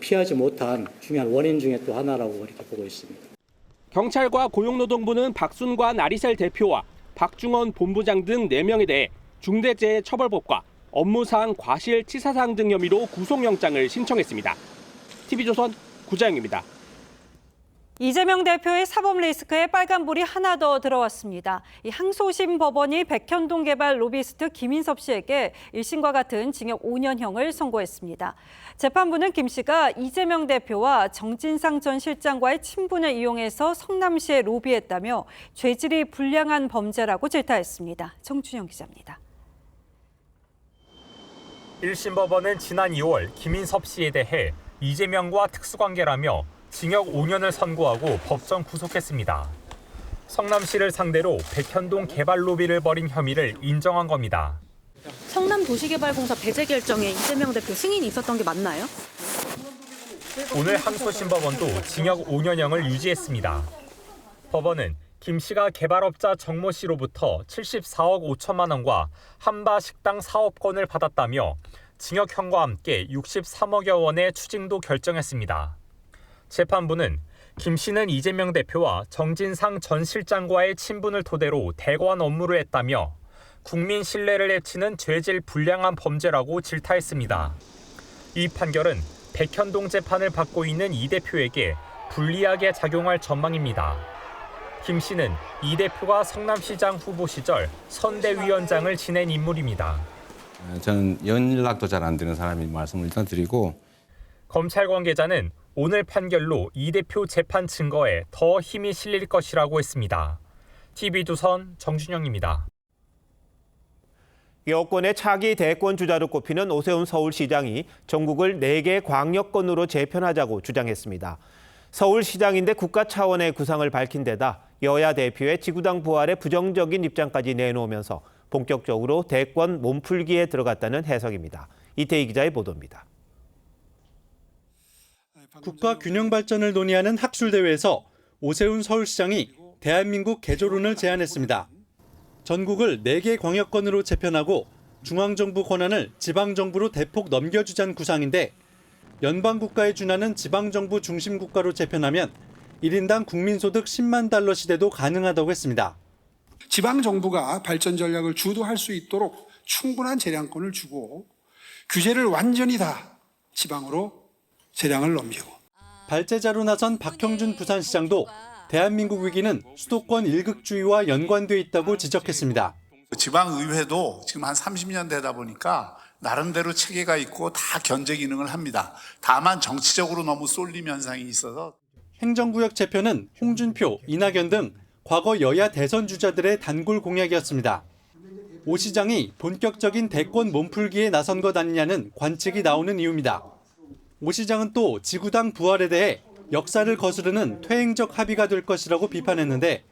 피하지 못한 중요한 원인 중에 또 하나라고 이렇게 보고 있습니다. 경찰과 고용노동부는 박순관 아리셀 대표와 박중원 본부장 등 4명에 대해 중대재해처벌법과 업무상 과실치사상 등 혐의로 구속영장을 신청했습니다. TV조선 구자영입니다. 이재명 대표의 사법 리스크에 빨간불이 하나 더 들어왔습니다. 이 항소심 법원이 백현동 개발 로비스트 김인섭 씨에게 1심과 같은 징역 5년형을 선고했습니다. 재판부는 김 씨가 이재명 대표와 정진상 전 실장과의 친분을 이용해서 성남시에 로비했다며 죄질이 불량한 범죄라고 질타했습니다. 정준영 기자입니다. 1심 법원은 지난 2월 김인섭 씨에 대해 이재명과 특수관계라며 징역 5년을 선고하고 법정 구속했습니다. 성남시를 상대로 백현동 개발 로비를 벌인 혐의를 인정한 겁니다. 성남도시개발공사 배제 결정에 이재명 대표 승인이 있었던 게 맞나요? 오늘 항소심 법원도 징역 5년형을 유지했습니다. 법원은 김 씨가 개발업자 정모 씨로부터 74억 5천만 원과 한바 식당 사업권을 받았다며 징역형과 함께 63억여 원의 추징도 결정했습니다. 재판부는 김 씨는 이재명 대표와 정진상 전 실장과의 친분을 토대로 대관 업무를 했다며 국민 신뢰를 해치는 죄질 불량한 범죄라고 질타했습니다. 이 판결은 백현동 재판을 받고 있는 이 대표에게 불리하게 작용할 전망입니다. 김 씨는 이 대표가 성남시장 후보 시절 선대위원장을 지낸 인물입니다. 저는 연락도 잘 안 되는 사람이 말씀을 일단 드리고 검찰 관계자는 오늘 판결로 이 대표 재판 증거에 더 힘이 실릴 것이라고 했습니다. TV조선 정준영입니다. 여권의 차기 대권 주자로 꼽히는 오세훈 서울시장이 전국을 4개 광역권으로 재편하자고 주장했습니다. 서울시장인데 국가 차원의 구상을 밝힌 데다 여야 대표의 지구당 부활에 부정적인 입장까지 내놓으면서 본격적으로 대권 몸풀기에 들어갔다는 해석입니다. 이태희 기자의 보도입니다. 국가 균형 발전을 논의하는 학술대회에서 오세훈 서울시장이 대한민국 개조론을 제안했습니다. 전국을 4개 광역권으로 재편하고 중앙정부 권한을 지방정부로 대폭 넘겨주자는 구상인데 연방국가에 준하는 지방정부 중심국가로 재편하면 1인당 국민소득 10만 달러 시대도 가능하다고 했습니다. 지방정부가 발전 전략을 주도할 수 있도록 충분한 재량권을 주고 규제를 완전히 다 지방으로 재량을 넘기고. 발제자로 나선 박형준 부산시장도 대한민국 위기는 수도권 일극주의와 연관돼 있다고 지적했습니다. 지방의회도 지금 한 30년 되다 보니까 나름대로 체계가 있고 다 견제 기능을 합니다. 다만 정치적으로 너무 쏠림 현상이 있어서 행정구역 재편은 홍준표, 이낙연 등 과거 여야 대선 주자들의 단골 공약이었습니다. 오 시장이 본격적인 대권 몸풀기에 나선 것 아니냐는 관측이 나오는 이유입니다. 오 시장은 또 지구당 부활에 대해 역사를 거스르는 퇴행적 합의가 될 것이라고 비판했는데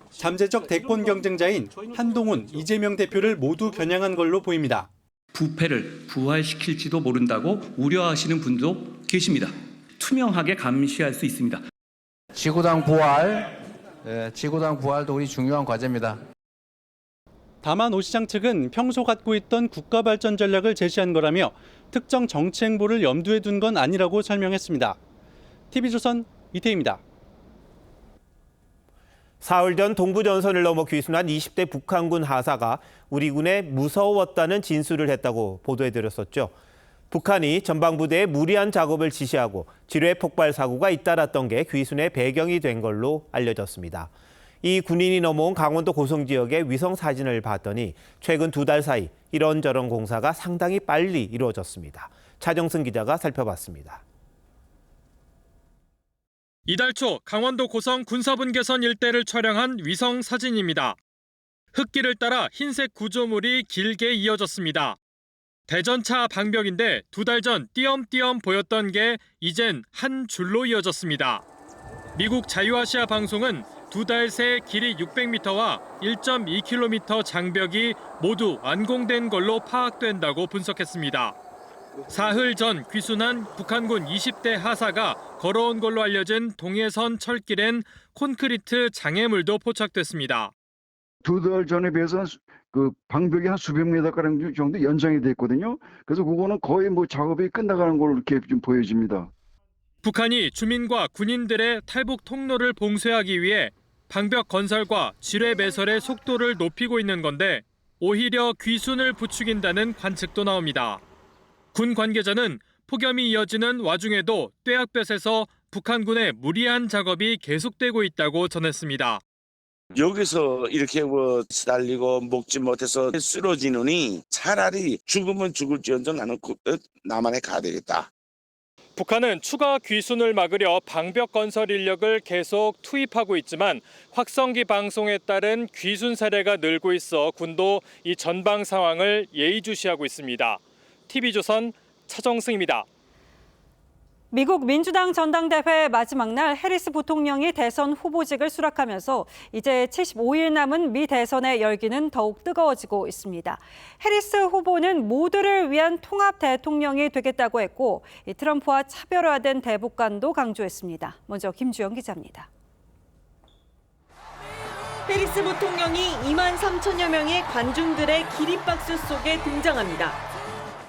잠재적 대권 경쟁자인 한동훈, 이재명 대표를 모두 겨냥한 걸로 보입니다. 부패를 부활시킬지도 모른다고 우려하시는 분도 계십니다. 투명하게 감시할 수 있습니다. 지구당 부활도 우리 중요한 과제입니다. 다만 오 시장 측은 평소 갖고 있던 국가 발전 전략을 제시한 거라며 특정 정치 행보를 염두에 둔 건 아니라고 설명했습니다. TV조선 이태희입니다. 사흘 전 동부전선을 넘어 귀순한 20대 북한군 하사가 우리 군에 무서웠다는 진술을 했다고 보도해드렸었죠. 북한이 전방부대에 무리한 작업을 지시하고 지뢰 폭발 사고가 잇따랐던 게 귀순의 배경이 된 걸로 알려졌습니다. 이 군인이 넘어온 강원도 고성 지역의 위성 사진을 봤더니 최근 2달 사이 이런저런 공사가 상당히 빨리 이루어졌습니다. 차정승 기자가 살펴봤습니다. 이달 초 강원도 고성 군사분계선 일대를 촬영한 위성 사진입니다. 흙길을 따라 흰색 구조물이 길게 이어졌습니다. 대전차 방벽인데 2달 전 띄엄띄엄 보였던 게 이젠 한 줄로 이어졌습니다. 미국 자유아시아 방송은 2달 새 길이 600m와 1.2km 장벽이 모두 완공된 걸로 파악된다고 분석했습니다. 사흘 전 귀순한 북한군 20대 하사가 걸어온 걸로 알려진 동해선 철길엔 콘크리트 장애물도 포착됐습니다. 2달 전에 비해서 그 방벽이 한 수백 미터가량 정도 연장이 됐거든요. 그래서 그거는 거의 뭐 작업이 끝나가는 걸로 이렇게 좀 보여집니다. 북한이 주민과 군인들의 탈북 통로를 봉쇄하기 위해 방벽 건설과 지뢰 매설의 속도를 높이고 있는 건데 오히려 귀순을 부추긴다는 관측도 나옵니다. 군 관계자는 폭염이 이어지는 와중에도 뙤약볕에서 북한군의 무리한 작업이 계속되고 있다고 전했습니다. 여기서 이렇게 시달리고 먹지 못해서 쓰러지느니 차라리 죽으면 죽을지언정 나는 남한에 가야 되겠다. 북한은 추가 귀순을 막으려 방벽 건설 인력을 계속 투입하고 있지만 확성기 방송에 따른 귀순 사례가 늘고 있어 군도 이 전방 상황을 예의주시하고 있습니다. TV조선 차정승입니다. 미국 민주당 전당대회 마지막 날 해리스 부통령이 대선 후보직을 수락하면서 이제 75일 남은 미 대선의 열기는 더욱 뜨거워지고 있습니다. 해리스 후보는 모두를 위한 통합 대통령이 되겠다고 했고 트럼프와 차별화된 대북관도 강조했습니다. 먼저 김주영 기자입니다. 해리스 부통령이 2만 3천여 명의 관중들의 기립박수 속에 등장합니다.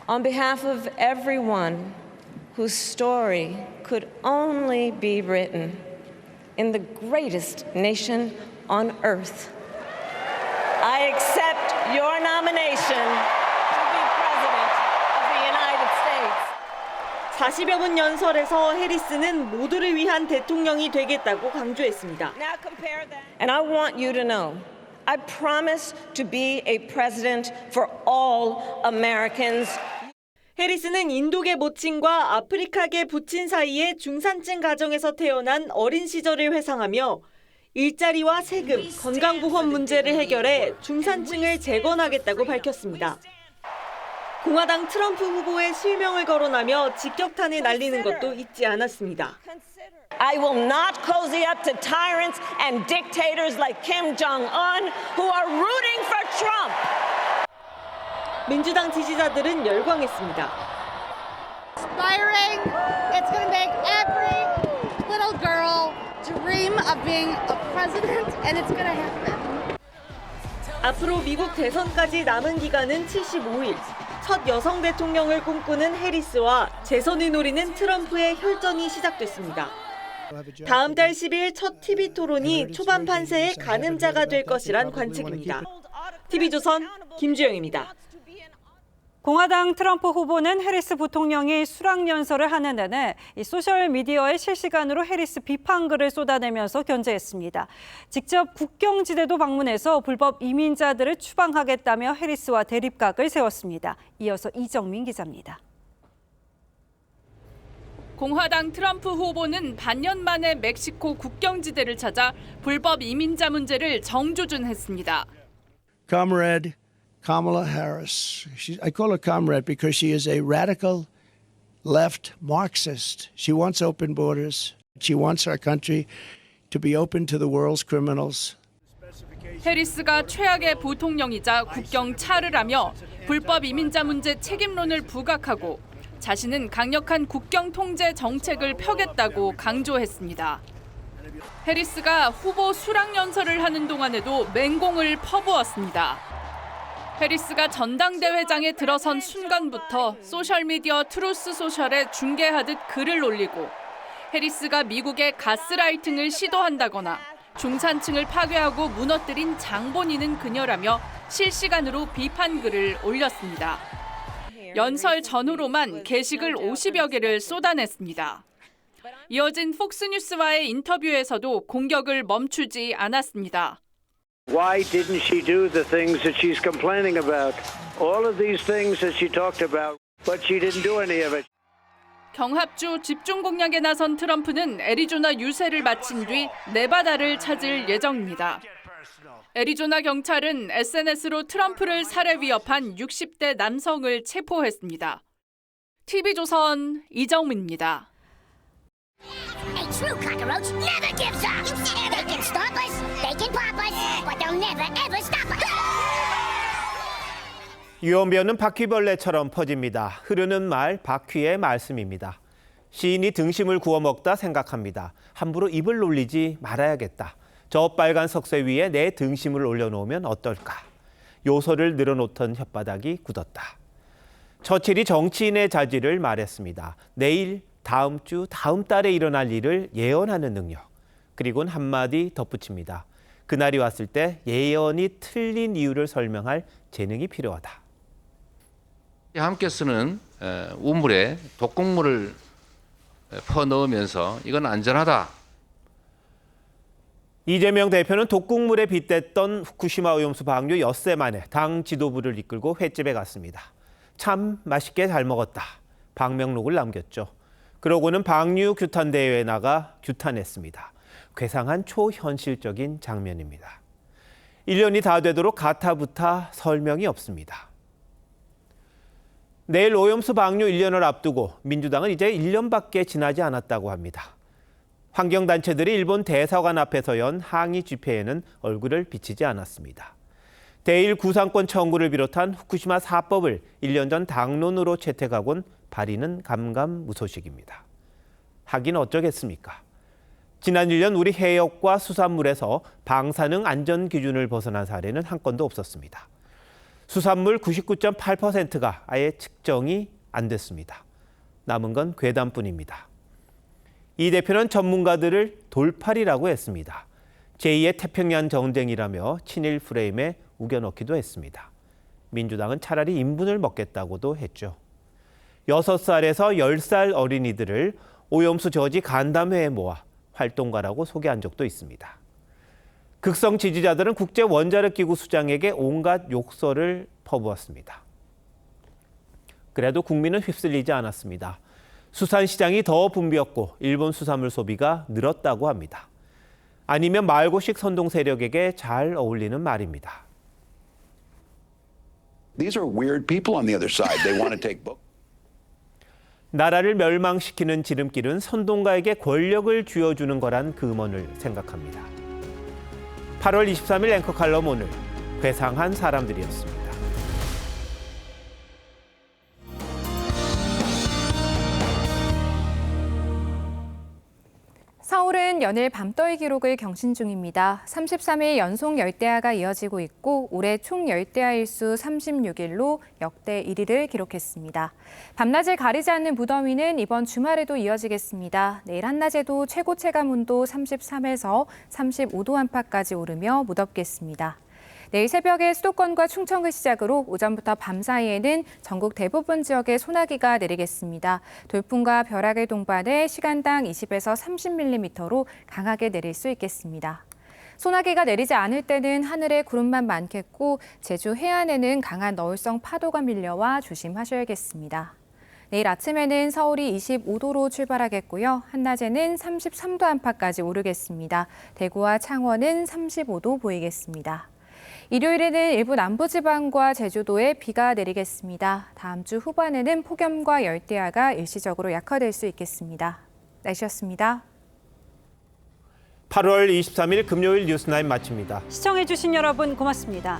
On behalf of everyone whose story could only be written in the greatest nation on earth, I accept your nomination to be President of the United States. 40여 분 연설에서 해리스는 모두를 위한 대통령이 되겠다고 강조했습니다. And I want you to know, I promise to be a president for all Americans. 해리스는 인도계 모친과 아프리카계 부친 사이의 중산층 가정에서 태어난 어린 시절을 회상하며 일자리와 세금, 건강보험 문제를 해결해 중산층을 재건하겠다고 밝혔습니다. 공화당 트럼프 후보의 실명을 거론하며 직격탄을 날리는 것도 잊지 않았습니다. I will not cozy up to tyrants and dictators like Kim Jong-un who are rooting for Trump. 민주당 지지자들은 열광했습니다. Inspiring. It's going to make every little girl dream of being a president, and it's going to happen. 앞으로 미국 대선까지 남은 기간은 75일. 첫 여성 대통령을 꿈꾸는 해리스와 재선을 노리는 트럼프의 혈전이 시작됐습니다. 다음 달 10일 첫 TV 토론이 초반 판세의 가늠자가 될 것이란 관측입니다. TV조선 김주영입니다. 공화당 트럼프 후보는 해리스 부통령이 수락연설을 하는 내내 소셜미디어에 실시간으로 해리스 비판글을 쏟아내면서 견제했습니다. 직접 국경지대도 방문해서 불법 이민자들을 추방하겠다며 해리스와 대립각을 세웠습니다. 이어서 이정민 기자입니다. 공화당 트럼프 후보는 반년 만에 멕시코 국경지대를 찾아 불법 이민자 문제를 정조준했습니다. Comrade Kamala Harris. I call her comrade because she is a radical left Marxist. She wants open borders. She wants our country to be open to the world's criminals. 해리스가 최악의 부통령이자 국경 차르라며 불법 이민자 문제 책임론을 부각하고 자신은 강력한 국경 통제 정책을 펴겠다고 강조했습니다. 해리스가 후보 수락 연설을 하는 동안에도 맹공을 퍼부었습니다. 해리스가 전당대회장에 들어선 순간부터 소셜미디어 트루스 소셜에 중계하듯 글을 올리고 해리스가 미국의 가스라이팅을 시도한다거나 중산층을 파괴하고 무너뜨린 장본인은 그녀라며 실시간으로 비판글을 올렸습니다. 연설 전후로만 게시글 50여 개를 쏟아냈습니다. 이어진 폭스뉴스와의 인터뷰에서도 공격을 멈추지 않았습니다. Why didn't she do the things that she's complaining about? All of these things that she talked about, but she didn't do any of it. 경합주 집중 공략에 나선 트럼프는 애리조나 유세를 마친 뒤 네바다를 찾을 예정입니다. 애리조나 경찰은 SNS로 트럼프를 살해 위협한 60대 남성을 체포했습니다. TV조선 이정민입니다. A true cockroach never gives up. They can stop us, they can pop us, but they'll never ever stop us. 유언비어는 바퀴벌레처럼 퍼집니다. 흐르는 말, 바퀴의 말씀입니다. 시인이 등심을 구워 먹다 생각합니다. 함부로 입을 놀리지 말아야겠다. 저 빨간 석쇠 위에 내 등심을 올려놓으면 어떨까? 요소를 늘어놓던 혓바닥이 굳었다. 처칠이 정치인의 자질을 말했습니다. 내일, 다음 주, 다음 달에 일어날 일을 예언하는 능력. 그리고는 한마디 덧붙입니다. 그날이 왔을 때 예언이 틀린 이유를 설명할 재능이 필요하다. 함께 쓰는 우물에 독극물을 퍼넣으면서 이건 안전하다. 이재명 대표는 독극물에 빗댔던 후쿠시마 오염수 방류 엿새 만에 당 지도부를 이끌고 횟집에 갔습니다. 참 맛있게 잘 먹었다. 방명록을 남겼죠. 그러고는 방류 규탄 대회에 나가 규탄했습니다. 괴상한 초현실적인 장면입니다. 1년이 다 되도록 가타부타 설명이 없습니다. 내일 오염수 방류 1년을 앞두고 민주당은 이제 1년밖에 지나지 않았다고 합니다. 환경단체들이 일본 대사관 앞에서 연 항의 집회에는 얼굴을 비치지 않았습니다. 대일 구상권 청구를 비롯한 후쿠시마 4법을 1년 전 당론으로 채택하곤 발의는 감감무소식입니다. 하긴 어쩌겠습니까? 지난 1년 우리 해역과 수산물에서 방사능 안전 기준을 벗어난 사례는 한 건도 없었습니다. 수산물 99.8%가 아예 측정이 안 됐습니다. 남은 건 괴담뿐입니다. 이 대표는 전문가들을 돌팔이라고 했습니다. 제2의 태평양 전쟁이라며 친일 프레임에 우겨넣기도 했습니다. 민주당은 차라리 인분을 먹겠다고도 했죠. 6살에서 10살 어린이들을 오염수 저지 간담회에 모아 활동가라고 소개한 적도 있습니다. 극성 지지자들은 국제원자력기구 수장에게 온갖 욕설을 퍼부었습니다. 그래도 국민은 휩쓸리지 않았습니다. 수산시장이 더 붐비었고 일본 수산물 소비가 늘었다고 합니다. 아니면 말고식 선동 세력에게 잘 어울리는 말입니다. These are weird people on the other side. They want to take book. 나라를 멸망시키는 지름길은 선동가에게 권력을 쥐어주는 거란 금언을 생각합니다. 8월 23일 앵커 칼럼 오늘 괴상한 사람들이었습니다. 서울은 연일 밤더위 기록을 경신 중입니다. 33일 연속 열대야가 이어지고 있고 올해 총 열대야 일수 36일로 역대 1위를 기록했습니다. 밤낮을 가리지 않는 무더위는 이번 주말에도 이어지겠습니다. 내일 한낮에도 최고 체감 온도 33에서 35도 안팎까지 오르며 무덥겠습니다. 내일 새벽에 수도권과 충청을 시작으로 오전부터 밤 사이에는 전국 대부분 지역에 소나기가 내리겠습니다. 돌풍과 벼락을 동반해 시간당 20에서 30mm로 강하게 내릴 수 있겠습니다. 소나기가 내리지 않을 때는 하늘에 구름만 많겠고 제주 해안에는 강한 너울성 파도가 밀려와 조심하셔야겠습니다. 내일 아침에는 서울이 25도로 출발하겠고요. 한낮에는 33도 안팎까지 오르겠습니다. 대구와 창원은 35도 보이겠습니다. 일요일에는 일부 남부지방과 제주도에 비가 내리겠습니다. 다음 주 후반에는 폭염과 열대야가 일시적으로 약화될 수 있겠습니다. 날씨였습니다. 8월 23일 금요일 뉴스9 마칩니다. 시청해주신 여러분 고맙습니다.